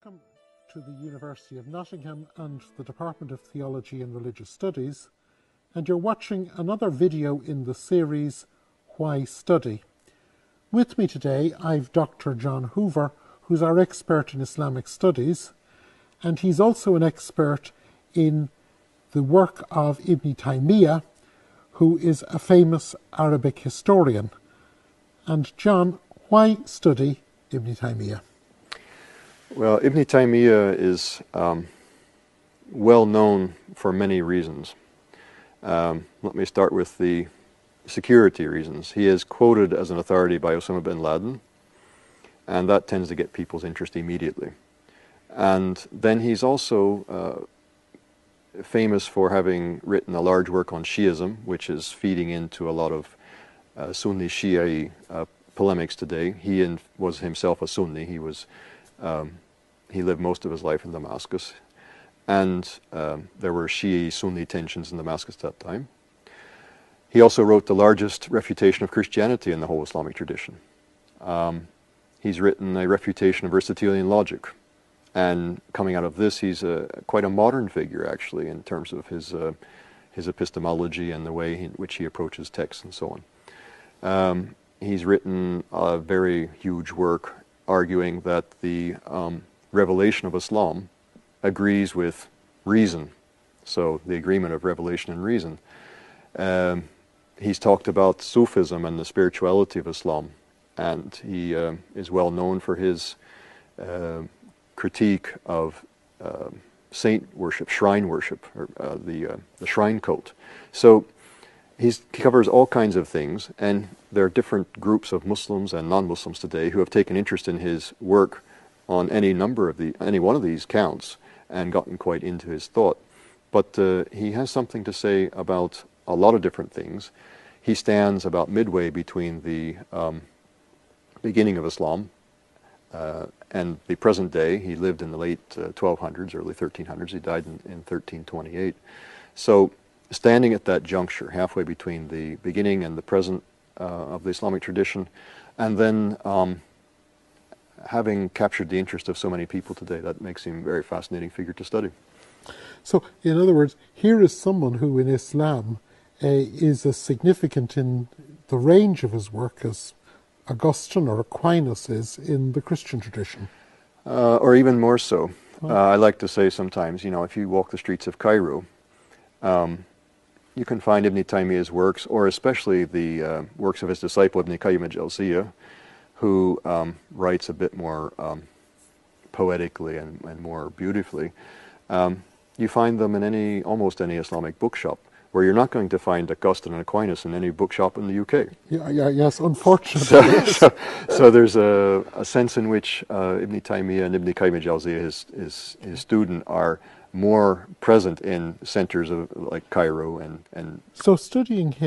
Welcome to the University of Nottingham and the Department of Theology and Religious Studies, and you're watching another video in the series Why Study? With me today I've Dr. John Hoover, who's our expert in Islamic studies, and he's also an expert in the work of Ibn Taymiyyah, who is a famous Arabic historian. And John, why study Ibn Taymiyyah? Well, Ibn Taymiyyah is well known for many reasons. Let me start with the security reasons. He is quoted as an authority by Osama bin Laden, and that tends to get people's interest immediately. And then he's also famous for having written a large work on Shiism, which is feeding into a lot of Sunni Shia polemics today. He was himself a Sunni. He lived most of his life in Damascus, and there were Shia-Sunni tensions in Damascus at that time. He also wrote the largest refutation of Christianity in the whole Islamic tradition. He's written a refutation of Aristotelian logic, and coming out of this, he's quite a modern figure, actually, in terms of his epistemology and the way in which he approaches texts and so on. He's written a very huge work arguing that the revelation of Islam agrees with reason, so the agreement of revelation and reason. He's talked about Sufism and the spirituality of Islam, and he is well known for his critique of saint worship, shrine worship, or the shrine cult. So he covers all kinds of things, and there are different groups of Muslims and non-Muslims today who have taken interest in his work on any one of these counts and gotten quite into his thought. But he has something to say about a lot of different things. He stands about midway between the beginning of Islam and the present day. He lived in the late 1200s, early 1300s. He died in 1328. So standing at that juncture, halfway between the beginning and the present of the Islamic tradition, and then having captured the interest of so many people today, that makes him a very fascinating figure to study. So, in other words, here is someone who in Islam is as significant in the range of his work as Augustine or Aquinas is in the Christian tradition. Or even more so. I like to say sometimes, if you walk the streets of Cairo, you can find Ibn Taymiyyah's works, or especially the works of his disciple Ibn Qayyim al-Jawziyya, who writes a bit more poetically and more beautifully. You find them in almost any Islamic bookshop, where you're not going to find Augustine and Aquinas in any bookshop in the UK. Yes, unfortunately. So there's a sense in which Ibn Taymiyyah and Ibn Qayyim al-Jawziyya, his student, are more present in centers like Cairo and So studying him